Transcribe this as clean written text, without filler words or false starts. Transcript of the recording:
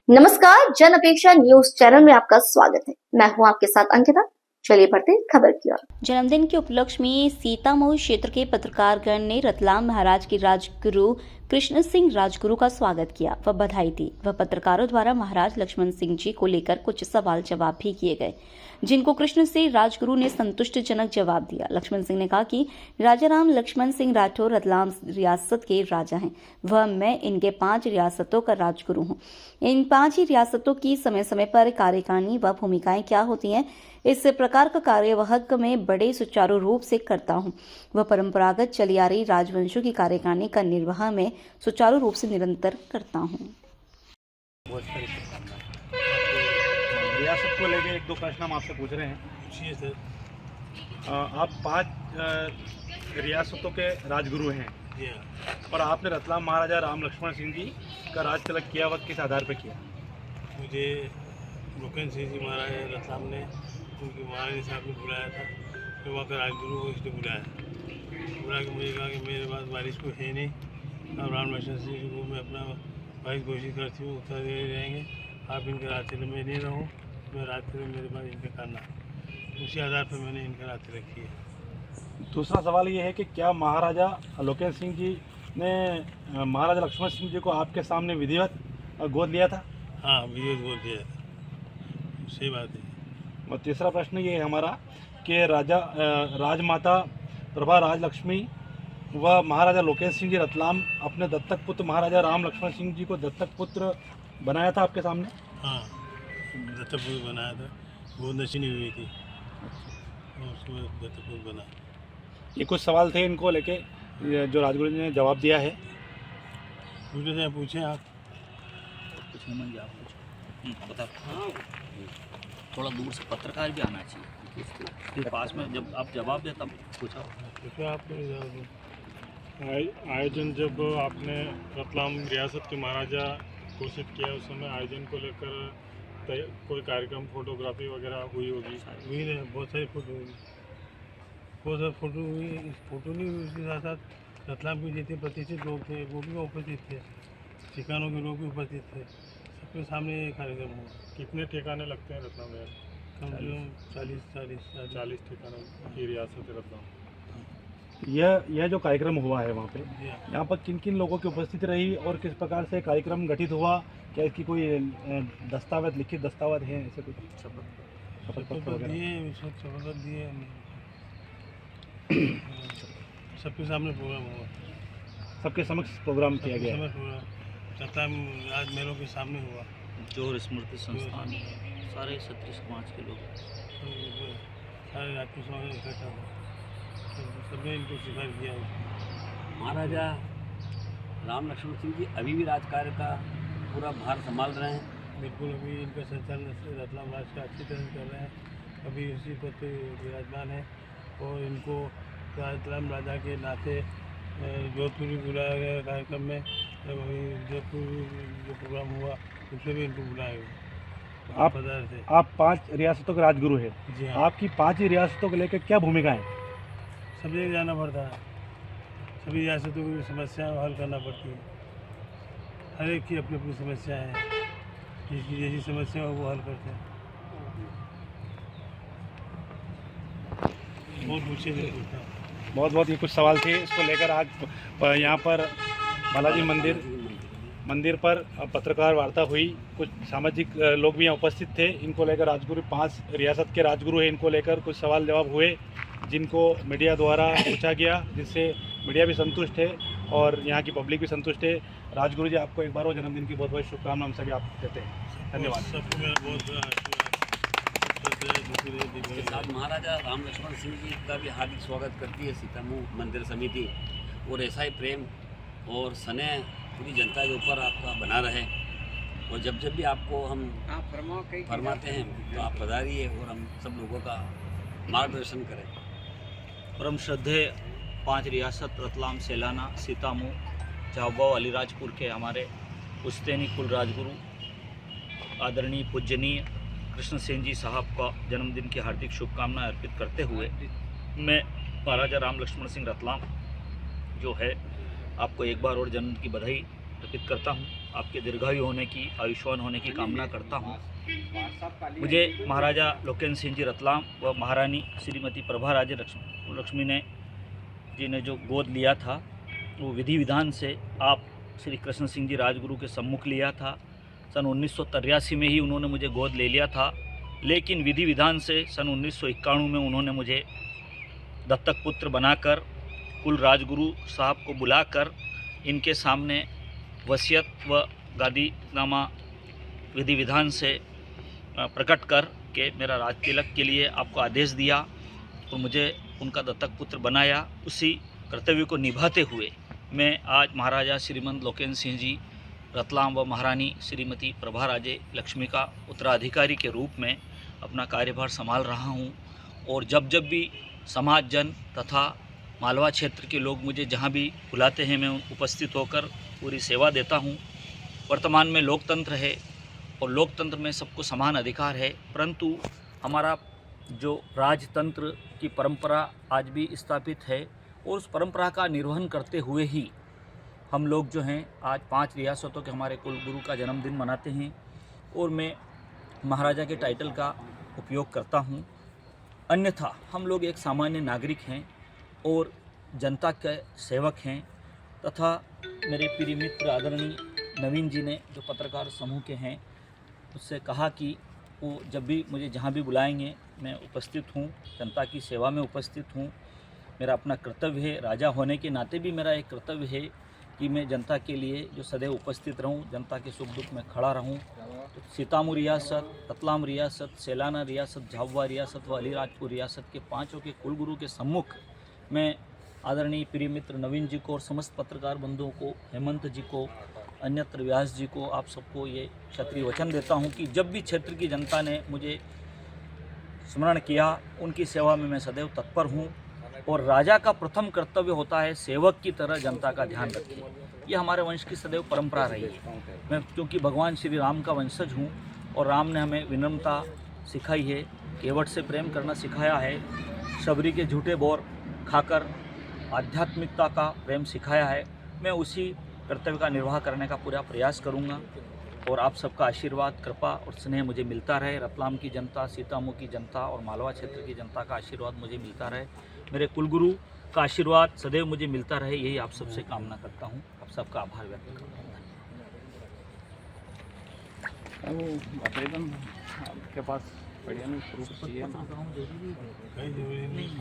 नमस्कार, जन अपेक्षा न्यूज चैनल में आपका स्वागत है। मैं हूं आपके साथ अंकिता। चलिए बढ़ते हैं खबर की ओर। जन्मदिन के उपलक्ष्य में सीतामऊ क्षेत्र के पत्रकारगण ने रतलाम महाराज के राजगुरु कृष्ण सिंह राजगुरु का स्वागत किया व बधाई दी। वह पत्रकारों द्वारा महाराज लक्ष्मण सिंह जी को लेकर कुछ सवाल जवाब भी किए गए, जिनको कृष्ण सिंह राजगुरु ने संतुष्टिजनक जवाब दिया। लक्ष्मण सिंह ने कहा कि राजा राम लक्ष्मण सिंह राठौर रतलाम रियासत के राजा हैं। वह मैं इनके 5 रियासतों का राजगुरु हूँ। इन 5 ही रियासतों की समय समय पर कार्यकारिणी व भूमिकाएं क्या होती हैं, इस प्रकार का कार्यवाहक में बड़े सुचारू रूप से करता हूं। वह परंपरागत चली आ रही राजवंशों की कार्यकारिणी का निर्वाह में सुचारू रूप से निरंतर करता हूं। रियासत को लेके 1-2 प्रश्न हम आपसे पूछ रहे हैं। पूछिए सर। आप 5 रियासतों के राजगुरु हैं और आपने रतलाम महाराजा राम लक्ष्मण सिंह जी का राज तिलक किया, वक्त किस आधार पर किया? मुझे लोकेन सिंह जी महाराज रतलाम ने उनके महाराज साहब ने बुलाया था, फिर वहाँ का राजगुरु को इसने बुला के मुझे कहा कि मेरे पास बारिश को है नहीं, अब राम लक्ष्मण सिंह जी को मैं अपना भाई घोषित करती हूँ, उत्तर दे रहेंगे, आप इनके राज तिलक में नहीं रहो, मैं राज तिलक मेरे पास इनके करना। उसी आधार पर मैंने इनका राज तिलक किया। दूसरा सवाल ये है कि क्या महाराजा लोकेन सिंह जी ने महाराजा लक्ष्मण सिंह जी को आपके सामने विधिवत गोद लिया था? हाँ, विधिवत गोद दिया था, सही बात है। और तीसरा प्रश्न ये है हमारा कि राजमाता प्रभा राजलक्ष्मी व महाराजा लोकेन सिंह जी रतलाम अपने दत्तक पुत्र महाराजा राम लक्ष्मण सिंह जी को दत्तक पुत्र बनाया था आपके सामने? हाँ, दत्तक पुत्र बनाया था, गोद नशीनी हुई थी और उसको दत्तक पुत्र बना। ये कुछ सवाल थे इनको लेके जो राजगुरु जी ने जवाब दिया है। पूछें आप। बता, थोड़ा दूर से पत्रकार भी आना चाहिए इसके पास में, जब आप जवाब दें तब पूछा। आयोजन जब आपने रतलाम रियासत के महाराजा घोषित किया, उस समय आयोजन को लेकर कोई कार्यक्रम फोटोग्राफी वगैरह हुई होगी? हुई नहीं, बहुत सारी फोटो हुई, बहुत सारी फोटो हुई। फोटो नहीं हुई, उसके साथ साथ रतलाम के जितने प्रतिष्ठित लोग थे वो भी उपस्थित थे, ठिकानों के लोग भी उपस्थित थे, सबके सामने ये कार्यक्रम हुआ। कितने ठिकाने लगते हैं रतलाम में? कम से कम 40 ठिकानों की रियासत है रतलाम। यह जो कार्यक्रम हुआ है वहाँ पे, यहाँ पर किन किन लोगों की उपस्थिति रही और किस प्रकार से कार्यक्रम गठित हुआ? क्या इसकी कोई दस्तावेज, लिखित दस्तावेज है ऐसे कुछ? शपथ दिए सबके सामने प्रोग्राम हुआ, सबके समक्ष प्रोग्राम किया गया। रतलाम राज महलों के सामने हुआ। जोर स्मृति संस्थान, सारे क्षत्रिय समाज के लोग, सारे राजपूत समाज इकट्ठा हुआ, सबने इनको स्वीकार किया। महाराजा राम लक्ष्मण सिंह जी अभी भी राजकार्य का पूरा भार संभाल रहे हैं। बिल्कुल, अभी इनका संचालन रतलाम राज का अच्छी तरह कर रहे हैं, अभी उसी पद पर विराजमान है और इनको रतलाम राजा के नाते जोधपुर भी बुलाया गया कार्यक्रम में। वही जोधपुर जो प्रोग्राम हुआ उसमें भी इनको बुलाया गया। आप 5 रियासतों के राजगुरु हैं। जी हाँ। आपकी 5 ही रियासतों को लेकर क्या भूमिका है? सब जगह जाना पड़ता है, सभी रियासतों की समस्याएं हल करना पड़ती है, हर एक की अपनी अपनी समस्याएं हैं, जिसकी जैसी समस्या हो वो हल करते हैं। बहुत ये कुछ सवाल थे, इसको लेकर आज यहाँ पर बालाजी मंदिर पर पत्रकार वार्ता हुई। कुछ सामाजिक लोग भी यहाँ उपस्थित थे। इनको लेकर राजगुरु 5 रियासत के राजगुरु हैं, इनको लेकर कुछ सवाल जवाब हुए जिनको मीडिया द्वारा पूछा गया, जिससे मीडिया भी संतुष्ट है और यहाँ की पब्लिक भी संतुष्ट है। राजगुरु जी, आपको एक बार और जन्मदिन की बहुत बहुत शुभकामनाएं हम सभी आप देते हैं। धन्यवाद। इसके साथ महाराजा राम लक्ष्मण सिंह जी का भी हार्दिक स्वागत करती है सीतामऊ मंदिर समिति, और ऐसा ही प्रेम और स्नेह पूरी जनता के ऊपर आपका बना रहे, और जब भी आपको हम फरमाते हैं तो आप पधारिए और हम सब लोगों का मार्गदर्शन करें। परम श्रद्धेय 5 रियासत रतलाम, सेलाना, सीतामऊ, चावगांव, अलीराजपुर के हमारे पुश्तैनी कुल राजगुरु आदरणीय पूजनीय कृष्ण सिंह जी साहब का जन्मदिन की हार्दिक शुभकामनाएं अर्पित करते हुए मैं महाराजा राम लक्ष्मण सिंह रतलाम जो है आपको एक बार और जन्मदिन की बधाई अर्पित करता हूं। आपके दीर्घायु होने की, आयुष्मान होने की कामना करता हूँ। मुझे महाराजा लोकेन्द्र सिंह जी रतलाम व महारानी श्रीमती प्रभा राजे लक्ष्मी जी ने जो गोद लिया था, वो विधि विधान से आप श्री कृष्ण सिंह जी राजगुरु के सम्मुख लिया था। सन 1983 में ही उन्होंने मुझे गोद ले लिया था, लेकिन विधि विधान से सन 1991 में उन्होंने मुझे दत्तक पुत्र बनाकर कुल राजगुरु साहब को बुलाकर इनके सामने वसीयत व गादीनामा विधि विधान से प्रकट कर के मेरा राज तिलक के लिए आपको आदेश दिया और मुझे उनका दत्तक पुत्र बनाया। उसी कर्तव्य को निभाते हुए मैं आज महाराजा श्रीमंत लोकेन्द्र सिंह जी रतलाम व महारानी श्रीमती प्रभा राजे लक्ष्मी का उत्तराधिकारी के रूप में अपना कार्यभार संभाल रहा हूँ। और जब जब भी समाज जन तथा मालवा क्षेत्र के लोग मुझे जहाँ भी बुलाते हैं, मैं उपस्थित होकर पूरी सेवा देता हूँ। वर्तमान में लोकतंत्र है और लोकतंत्र में सबको समान अधिकार है, परंतु हमारा जो राजतंत्र की परंपरा आज भी स्थापित है और उस परंपरा का निर्वहन करते हुए ही हम लोग जो हैं आज 5 रियासतों के हमारे कुलगुरु का जन्मदिन मनाते हैं और मैं महाराजा के टाइटल का उपयोग करता हूं। अन्यथा हम लोग एक सामान्य नागरिक हैं और जनता के सेवक हैं। तथा मेरे प्रिय मित्र आदरणीय नवीन जी ने जो पत्रकार समूह के हैं, उससे कहा कि वो जब भी मुझे जहाँ भी बुलाएंगे मैं उपस्थित हूँ, जनता की सेवा में उपस्थित हूँ। मेरा अपना कर्तव्य है, राजा होने के नाते भी मेरा एक कर्तव्य है कि मैं जनता के लिए जो सदैव उपस्थित रहूं, जनता के सुख दुख में खड़ा रहूं। तो सीतामऊ रियासत, रतलाम रियासत, सेलाना रियासत, झाबुआ रियासत व अलीराजपुर रियासत के 5 के कुलगुरु के सम्मुख मैं आदरणीय प्रिय मित्र नवीन जी को और समस्त पत्रकार बंधुओं को, हेमंत जी को, अन्यत्र व्यास जी को, आप सबको ये क्षत्रिय वचन देता हूँ कि जब भी क्षेत्र की जनता ने मुझे स्मरण किया, उनकी सेवा में मैं सदैव तत्पर हूँ। और राजा का प्रथम कर्तव्य होता है सेवक की तरह जनता का ध्यान रखें। ये हमारे वंश की सदैव परंपरा रही है। मैं क्योंकि भगवान श्री राम का वंशज हूँ और राम ने हमें विनम्रता सिखाई है, केवट से प्रेम करना सिखाया है, शबरी के झूठे बोर खाकर आध्यात्मिकता का प्रेम सिखाया है। मैं उसी कर्तव्य का निर्वाह करने का पूरा प्रयास करूँगा और आप सबका आशीर्वाद, कृपा और स्नेह मुझे मिलता रहे। रतलाम की जनता, सीतामऊ की जनता और मालवा क्षेत्र की जनता का आशीर्वाद मुझे मिलता रहे। मेरे कुलगुरु का आशीर्वाद सदैव मुझे मिलता रहे, यही आप सबसे कामना करता हूँ। आप सबका आभार व्यक्त करता हूँ। कहीं जरूरी नहीं।